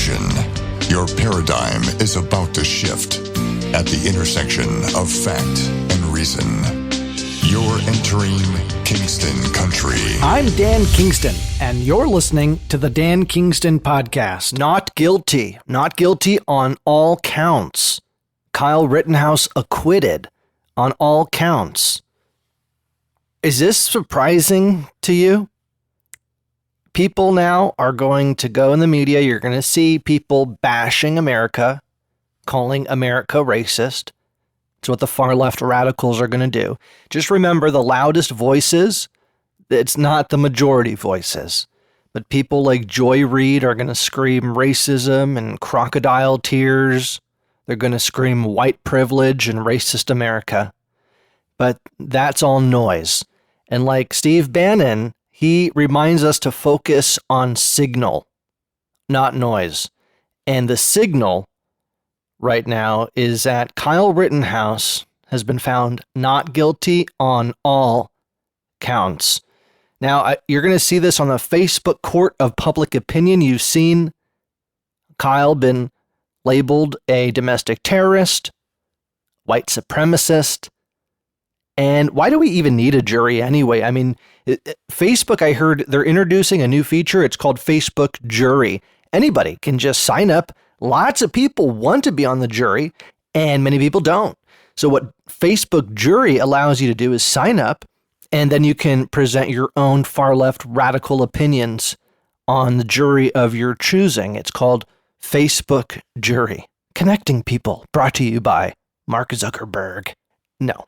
Attention, your paradigm is about to shift at the intersection of fact and reason. You're entering Kingston Country. I'm Dan Kingston, and you're listening to the Dan Kingston Podcast. Not guilty. Not guilty on all counts. Kyle Rittenhouse acquitted on all counts. Is this surprising to you? People now are going to go in the media. You're going to see people bashing America, calling America racist. It's what the far left radicals are going to do. Just remember, the loudest voices, it's not the majority voices. But people like Joy Reid are going to scream racism and crocodile tears. They're going to scream white privilege and racist America. But that's all noise. And like Steve Bannon, he reminds us to focus on signal, not noise. And the signal right now is that Kyle Rittenhouse has been found not guilty on all counts. Now, you're going to see this on the Facebook court of public opinion. You've seen Kyle been labeled a domestic terrorist, white supremacist. And why do we even need a jury anyway? I mean, Facebook, I heard they're introducing a new feature. It's called Facebook Jury. Anybody can just sign up. Lots of people want to be on the jury, and many people don't. So what Facebook Jury allows you to do is sign up, and then you can present your own far-left radical opinions on the jury of your choosing. It's called Facebook Jury. Connecting people, brought to you by Mark Zuckerberg. No.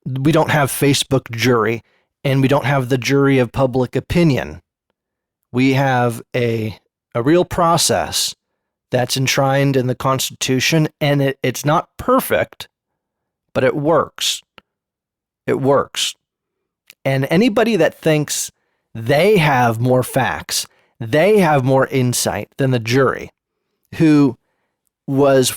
We don't have Facebook Jury, and we don't have the jury of public opinion. We have a real process that's enshrined in the Constitution, and it's not perfect, but it works. It works. And anybody that thinks they have more facts, they have more insight than the jury, who was,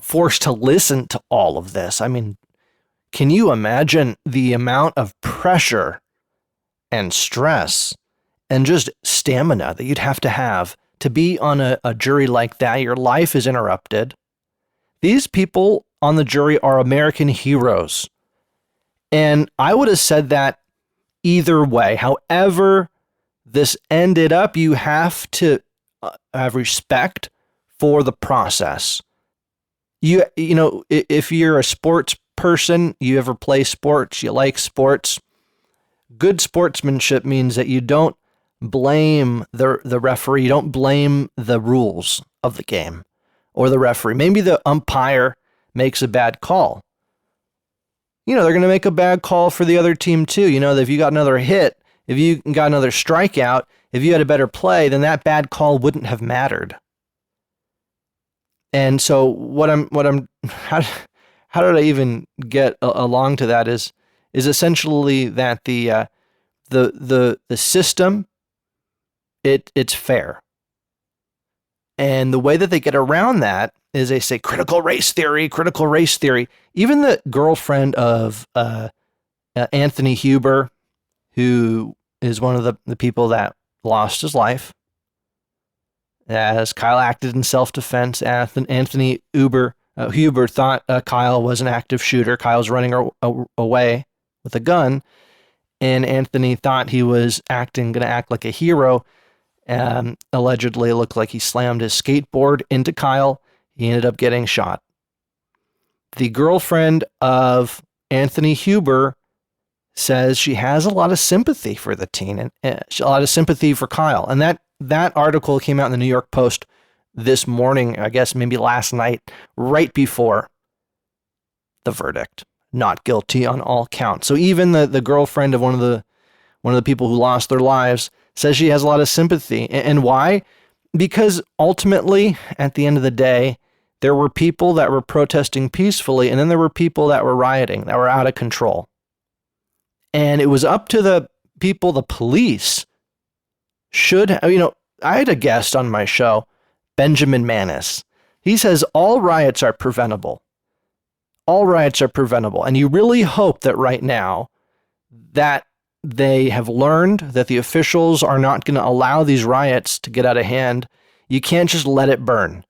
forced to listen to all of this. I mean, can you imagine the amount of pressure and stress and just stamina that you'd have to be on a jury like that? Your life is interrupted. These people on the jury are American heroes. And I would have said that either way. However this ended up, you have to have respect for the process. If you're a sports person, you ever play sports, you like sports, good sportsmanship means that you don't blame the referee, you don't blame the rules of the game or the referee. Maybe the umpire makes a bad call. They're going to make a bad call for the other team too. If you got another hit, if you got another strikeout, if you had a better play, then that bad call wouldn't have mattered. And so how did I even get along to that is essentially that the system, it's fair. And the way that they get around that is they say critical race theory. Even the girlfriend of Anthony Huber, who is one of the people that lost his life, as Kyle acted in self-defense, Anthony Huber thought Kyle was an active shooter. Kyle's running away with a gun, and Anthony thought he was going to act like a hero. Allegedly looked like he slammed his skateboard into Kyle. He ended up getting shot. The girlfriend of Anthony Huber says she has a lot of sympathy for the teen and a lot of sympathy for Kyle. And that article came out in the New York Post this morning, I guess maybe last night, right before the verdict. Not guilty on all counts. So even the girlfriend of one of the people who lost their lives says she has a lot of sympathy. And why? Because ultimately, at the end of the day, there were people that were protesting peacefully, and then there were people that were rioting, that were out of control. And it was up to the people, the police I had a guest on my show, Benjamin Manis. He says all riots are preventable. All riots are preventable. And you really hope that right now that they have learned that the officials are not going to allow these riots to get out of hand. You can't just let it burn.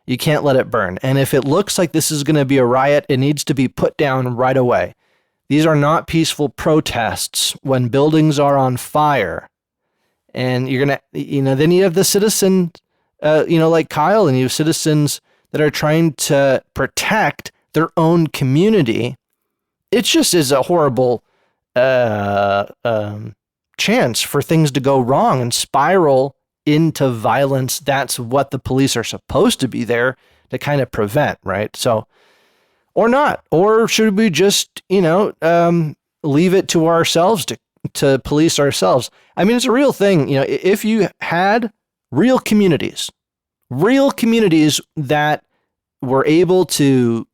You can't let it burn. And if it looks like this is going to be a riot, it needs to be put down right away. These are not peaceful protests when buildings are on fire. And you're going to, then you have the citizen, like Kyle, and you have citizens that are trying to protect their own community. It just is a horrible chance for things to go wrong and spiral into violence. That's what the police are supposed to be there to kind of prevent, right? So, or not, or should we just, leave it to ourselves to police ourselves? I mean, it's a real thing. If you had real communities that were able to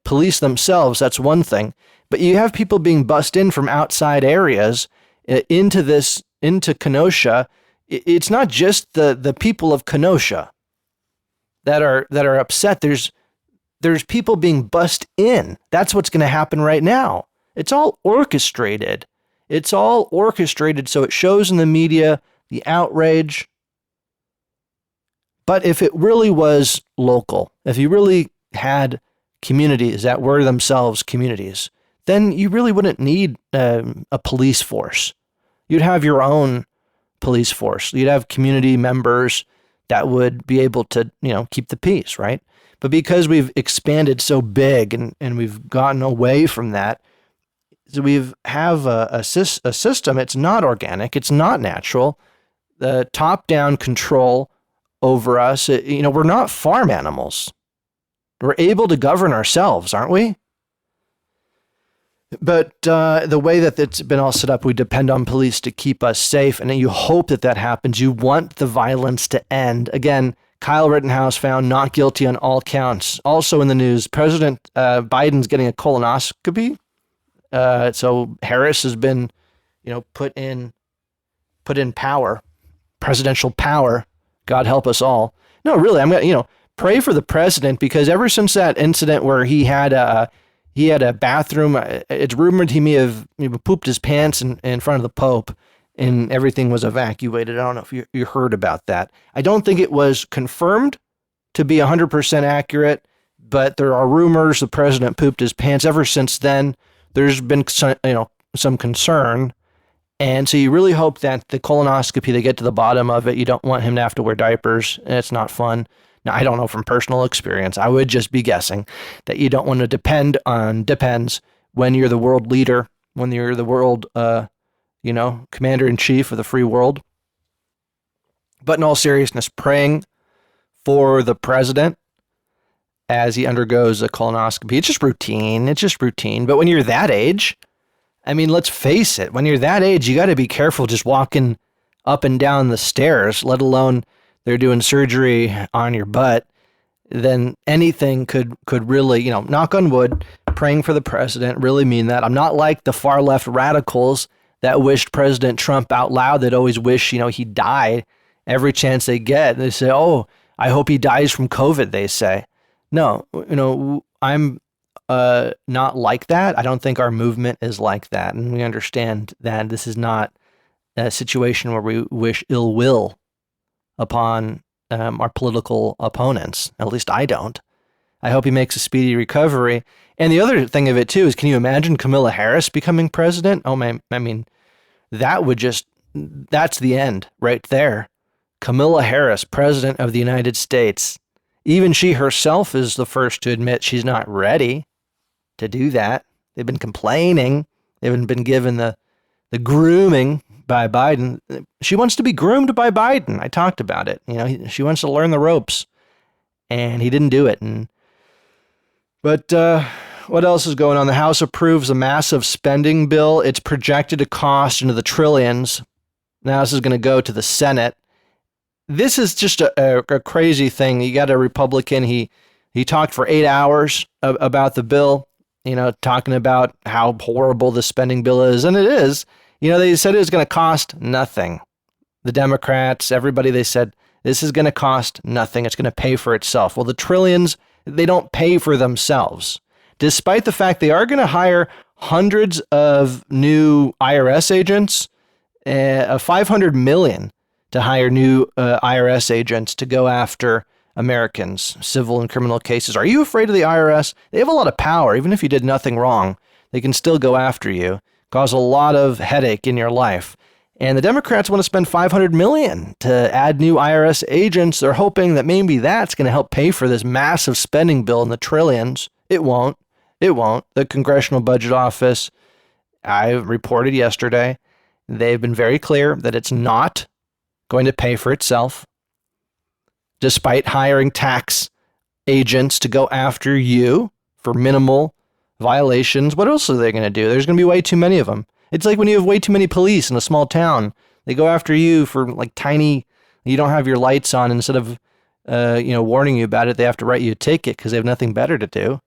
police themselves, that's one thing. But you have people being bussed in from outside areas into Kenosha. It's not just the people of Kenosha that are upset. There's people being bussed in. That's what's going to happen right now. It's all orchestrated. So it shows in the media the outrage. But if it really was local, if you really had communities that were themselves communities, then you really wouldn't need a police force. You'd have your own police force. You'd have community members that would be able to, keep the peace, right? But because we've expanded so big and we've gotten away from that, so we have a system. It's not organic. It's not natural. The top-down control over us. We're not farm animals. We're able to govern ourselves, aren't we? But the way that it's been all set up, we depend on police to keep us safe, and you hope that happens. You want the violence to end. Again, Kyle Rittenhouse found not guilty on all counts. Also in the news, President Biden's getting a colonoscopy. So Harris has been, put in power, presidential power. God help us all. No, really, I'm going to, pray for the president, because ever since that incident where he had a bathroom, it's rumored he may have pooped his pants in front of the Pope, and everything was evacuated. I don't know if you heard about that. I don't think it was confirmed to be 100% accurate, but there are rumors the president pooped his pants. Ever since then, there's been some concern. And so you really hope that the colonoscopy, they get to the bottom of it. You don't want him to have to wear diapers. It's not fun. Now, I don't know from personal experience. I would just be guessing that you don't want to depends when you're the world leader, when you're the world, commander-in-chief of the free world. But in all seriousness, praying for the president as he undergoes a colonoscopy. It's just routine. But when you're that age, I mean, let's face it, when you're that age, you got to be careful just walking up and down the stairs, let alone they're doing surgery on your butt. Then anything could really, knock on wood, praying for the president, really mean that. I'm not like the far left radicals that wished President Trump out loud, that always wish, he died every chance they get. They say, oh, I hope he dies from COVID, they say. No, I'm not like that. I don't think our movement is like that. And we understand that this is not a situation where we wish ill will upon our political opponents. At least I don't. I hope he makes a speedy recovery. And the other thing of it, too, is can you imagine Kamala Harris becoming president? Oh, man, I mean, that's the end right there. Kamala Harris, president of the United States. Even she herself is the first to admit she's not ready to do that. They've been complaining. They haven't been given the grooming by Biden. She wants to be groomed by Biden. I talked about it. She wants to learn the ropes, and he didn't do it. But what else is going on? The House approves a massive spending bill. It's projected to cost into the trillions. Now this is going to go to the Senate. This is just a crazy thing. You got a Republican. He talked for 8 hours about the bill, talking about how horrible the spending bill is. And it is. They said it was going to cost nothing. The Democrats, everybody, they said, this is going to cost nothing. It's going to pay for itself. Well, the trillions, they don't pay for themselves. Despite the fact they are going to hire hundreds of new IRS agents, $500 million to hire new IRS agents to go after Americans, civil and criminal cases. Are you afraid of the IRS? They have a lot of power. Even if you did nothing wrong, they can still go after you, cause a lot of headache in your life. And the Democrats want to spend $500 million to add new IRS agents. They're hoping that maybe that's going to help pay for this massive spending bill in the trillions. It won't. It won't. The Congressional Budget Office, I reported yesterday, they've been very clear that it's not going to pay for itself, despite hiring tax agents to go after you for minimal violations. What else are they going to do? There's going to be way too many of them. It's like when you have way too many police in a small town. They go after you for like tiny, you don't have your lights on. Instead of, warning you about it, they have to write you a ticket because they have nothing better to do.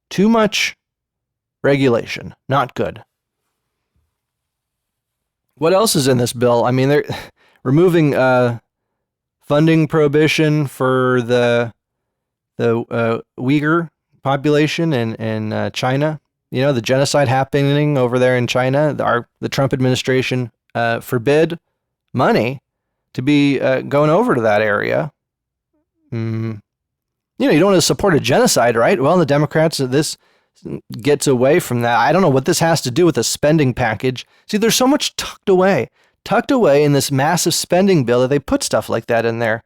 Too much regulation. Not good. What else is in this bill? I mean, they're removing funding prohibition for the Uyghur population in China. You know, the genocide happening over there in China. The Trump administration forbid money to be going over to that area. You don't want to support a genocide, right? Well, the Democrats, this gets away from that. I don't know what this has to do with a spending package. See, there's so much tucked away in this massive spending bill that they put stuff like that in there.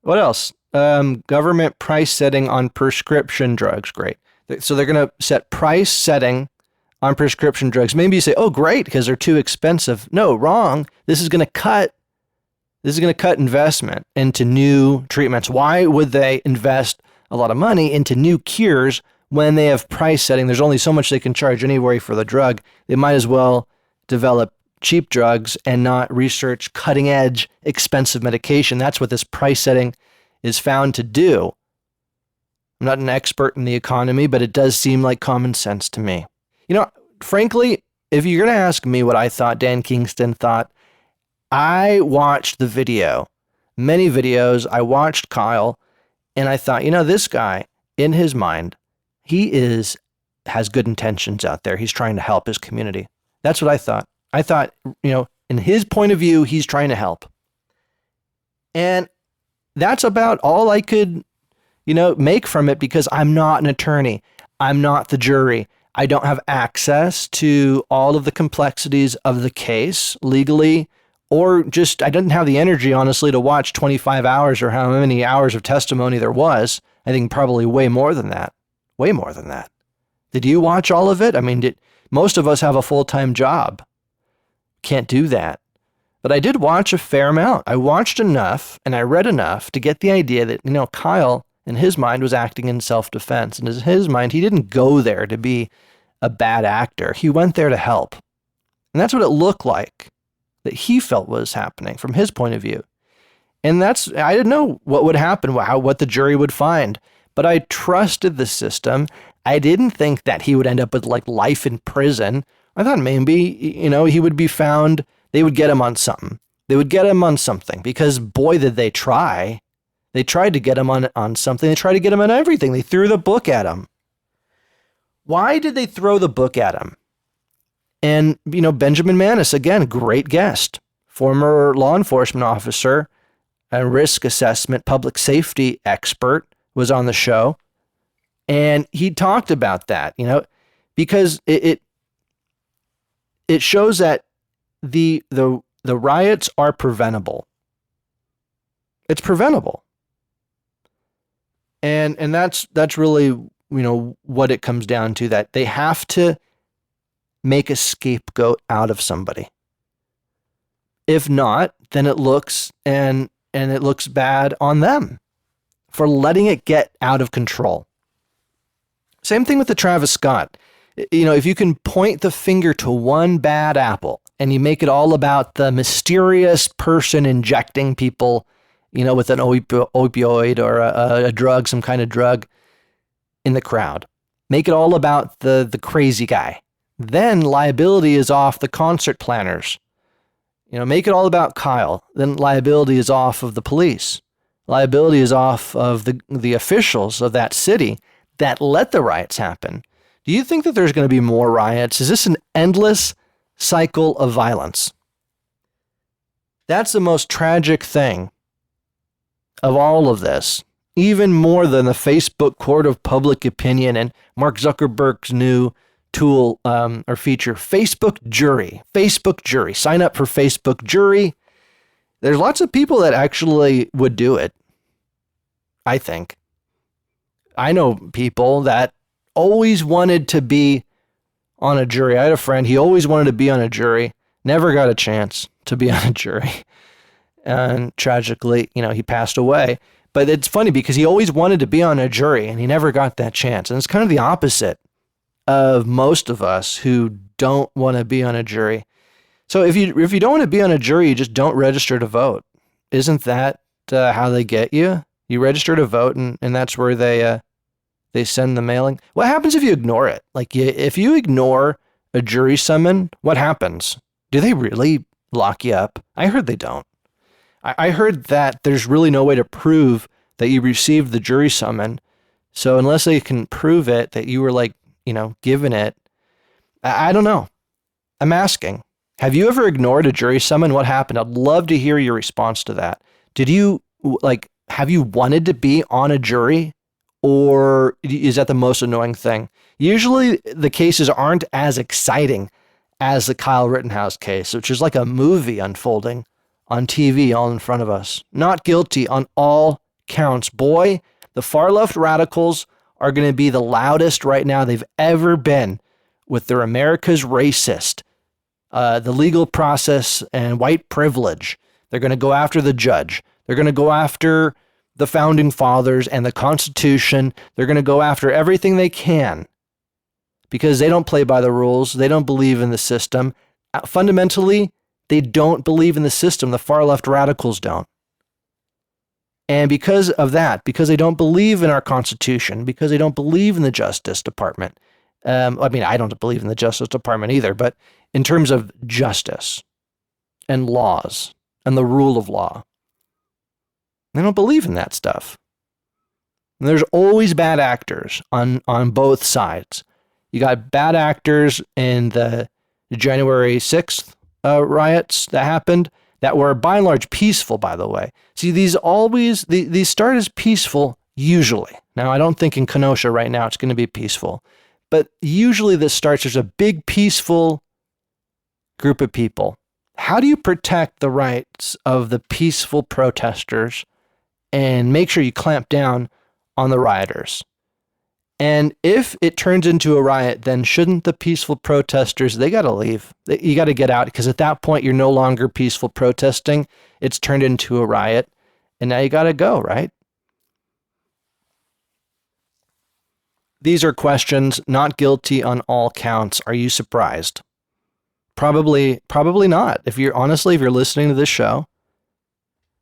What else? Government price setting on prescription drugs. Great. So they're going to set price setting on prescription drugs. Maybe you say, oh, great, because they're too expensive. No, wrong. This is going to cut investment into new treatments. Why would they invest a lot of money into new cures when they have price setting? There's only so much they can charge anyway for the drug. They might as well develop cheap drugs and not research cutting edge, expensive medication. That's what this price setting is found to do. I'm not an expert in the economy, but it does seem like common sense to me. Frankly, if you're going to ask me what I thought Dan Kingston thought, I watched the video, many videos. I watched Kyle, and I thought, this guy, in his mind, he has good intentions out there. He's trying to help his community. That's what I thought. I thought, in his point of view, he's trying to help. And that's about all I could, make from it, because I'm not an attorney. I'm not the jury. I don't have access to all of the complexities of the case legally, or just I didn't have the energy, honestly, to watch 25 hours or how many hours of testimony there was. I think probably way more than that. Way more than that. Did you watch all of it? I mean, most of us have a full-time job. Can't do that. But I did watch a fair amount. I watched enough and I read enough to get the idea that, Kyle, in his mind, was acting in self-defense. And in his mind, he didn't go there to be a bad actor. He went there to help. And that's what it looked like that he felt was happening from his point of view. And I didn't know what would happen, what the jury would find. But I trusted the system. I didn't think that he would end up with life in prison. I thought maybe, he would be found, they would get him on something. They would get him on something because boy, did they try. They tried to get him on something. They tried to get him on everything. They threw the book at him. Why did they throw the book at him? And, Benjamin Manis, again, great guest, former law enforcement officer, a risk assessment, public safety expert, was on the show. And he talked about that, because it shows that the riots are preventable. It's preventable. And that's really, what it comes down to, that they have to make a scapegoat out of somebody. If not, then it looks bad on them for letting it get out of control. Same thing with the Travis Scott. If you can point the finger to one bad apple and you make it all about the mysterious person injecting people, with an opioid or a drug, some kind of drug in the crowd, make it all about the crazy guy, then liability is off the concert planners. Make it all about Kyle, then liability is off of the police. Liability is off of the officials of that city that let the riots happen. Do you think that there's going to be more riots? Is this an endless cycle of violence? That's the most tragic thing of all of this, even more than the Facebook court of public opinion and Mark Zuckerberg's new tool or feature, Facebook Jury. Facebook Jury. Sign up for Facebook Jury. There's lots of people that actually would do it, I think. I know people that always wanted to be on a jury. I had a friend, he always wanted to be on a jury, never got a chance to be on a jury. And tragically, he passed away. But it's funny because he always wanted to be on a jury and he never got that chance. And it's kind of the opposite of most of us who don't want to be on a jury. So if you don't want to be on a jury, you just don't register to vote. Isn't that how they get you? You register to vote and that's where they send the mailing. What happens if you ignore it? Like if you ignore a jury summon, what happens? Do they really lock you up? I heard they don't. I heard that there's really no way to prove that you received the jury summon. So unless they can prove it, that you were given it, I don't know. I'm asking, have you ever ignored a jury summon? What happened? I'd love to hear your response to that. Did you, have you wanted to be on a jury? Or is that the most annoying thing? Usually the cases aren't as exciting as the Kyle Rittenhouse case, which is like a movie unfolding on TV all in front of us. Not guilty on all counts. Boy, the far left radicals are going to be the loudest right now they've ever been with their America's racist, the legal process and white privilege. They're going to go after the judge. They're going to go after the founding fathers and the Constitution. They're going to go after everything they can because they don't play by the rules. They don't believe in the system. Fundamentally, they don't believe in the system. The far left radicals don't. And because of that, because they don't believe in our Constitution, because they don't believe in the Justice Department. I don't believe in the Justice Department either, but in terms of justice and laws and the rule of law, they don't believe in that stuff. And there's always bad actors on both sides. You got bad actors in the January 6th riots that happened that were by and large peaceful, by the way. See, these start as peaceful usually. Now, I don't think in Kenosha right now it's going to be peaceful, but usually this starts as a big peaceful group of people. How do you protect the rights of the peaceful protesters and make sure you clamp down on the rioters? And if it turns into a riot, then shouldn't the peaceful protesters, they got to leave. You got to get out because at that point, you're no longer peaceful protesting. It's turned into a riot and now you got to go, right? These are questions, not guilty on all counts. Are you surprised? Probably not. If you're listening to this show,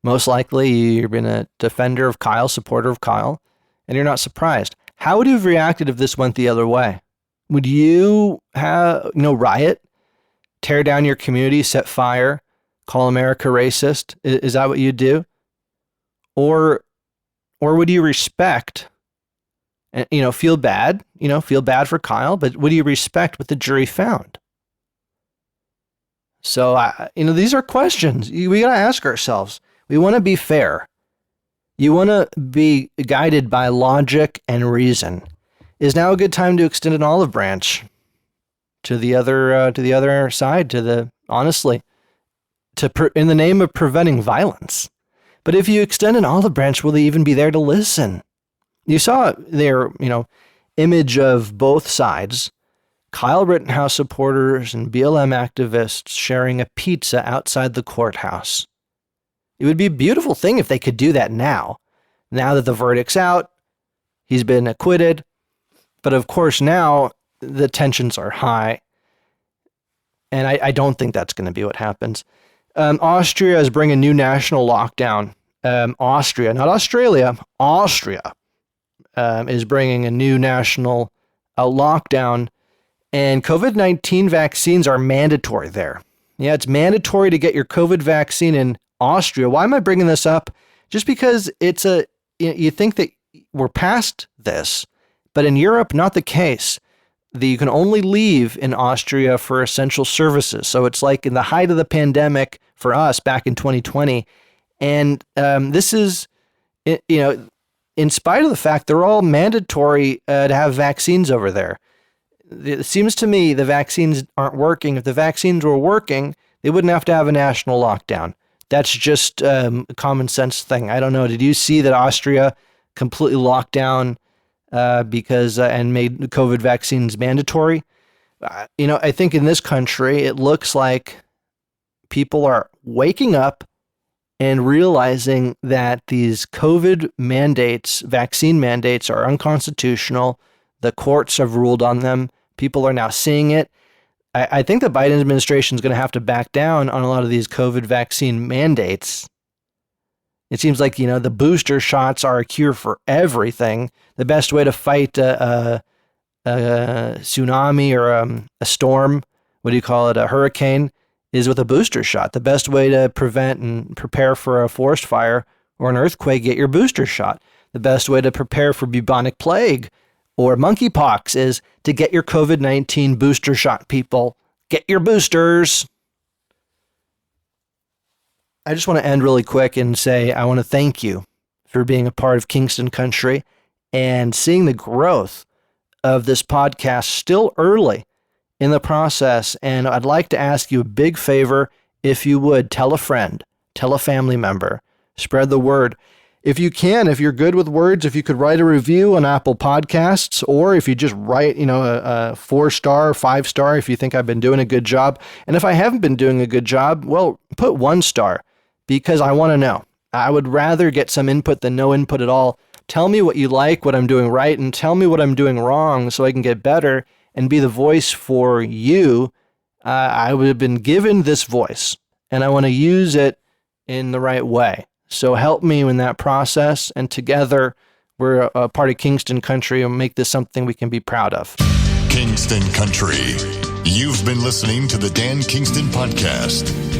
most likely you've been a defender of Kyle, supporter of Kyle, and you're not surprised. How would you have reacted if this went the other way? Would you riot, tear down your community, set fire, call America racist? Is that what you'd do? Or would you respect and, feel bad for Kyle, but would you respect what the jury found? So, these are questions we got to ask ourselves. We want to be fair. You want to be guided by logic and reason. Is now a good time to extend an olive branch to the other side, in the name of preventing violence? But if you extend an olive branch, will they even be there to listen? You saw their, image of both sides. Kyle Rittenhouse supporters and BLM activists sharing a pizza outside the courthouse. It would be a beautiful thing if they could do that now that the verdict's out, he's been acquitted. But of course now the tensions are high. And I don't think that's going to be what happens. Austria is bringing a new national lockdown. Austria, not Australia, Austria is bringing a new national lockdown. And COVID-19 vaccines are mandatory there. Yeah, it's mandatory to get your COVID vaccine in Austria. Why am I bringing this up? Just because you think that we're past this, but in Europe, not the case. You can only leave in Austria for essential services. So it's like in the height of the pandemic, for us back in 2020. And this is, in spite of the fact they're all mandatory to have vaccines over there. It seems to me the vaccines aren't working. If the vaccines were working, they wouldn't have to have a national lockdown. That's just a common sense thing. I don't know. Did you see that Austria completely locked down and made COVID vaccines mandatory? I think in this country, it looks like people are waking up and realizing that these COVID mandates, vaccine mandates, are unconstitutional. The courts have ruled on them. People are now seeing it. I think the Biden administration is going to have to back down on a lot of these COVID vaccine mandates. It seems like, the booster shots are a cure for everything. The best way to fight a tsunami or a storm, a hurricane, is with a booster shot. The best way to prevent and prepare for a forest fire or an earthquake, get your booster shot. The best way to prepare for bubonic plague or monkeypox is to get your COVID-19 booster shot, people. Get your boosters. I just want to end really quick and say I want to thank you for being a part of Kingston Country and seeing the growth of this podcast still early in the process. And I'd like to ask you a big favor. If you would, tell a friend, tell a family member, spread the word. If you can, if you're good with words, if you could write a review on Apple Podcasts, or if you just write, a 4-star, 5-star, if you think I've been doing a good job. And if I haven't been doing a good job, well, put 1 star, because I want to know. I would rather get some input than no input at all. Tell me what you like, what I'm doing right, and tell me what I'm doing wrong so I can get better and be the voice for you. I would have been given this voice, and I want to use it in the right way. So help me in that process, and together we're a part of Kingston Country and make this something we can be proud of. Kingston Country. You've been listening to the Dan Kingston Podcast.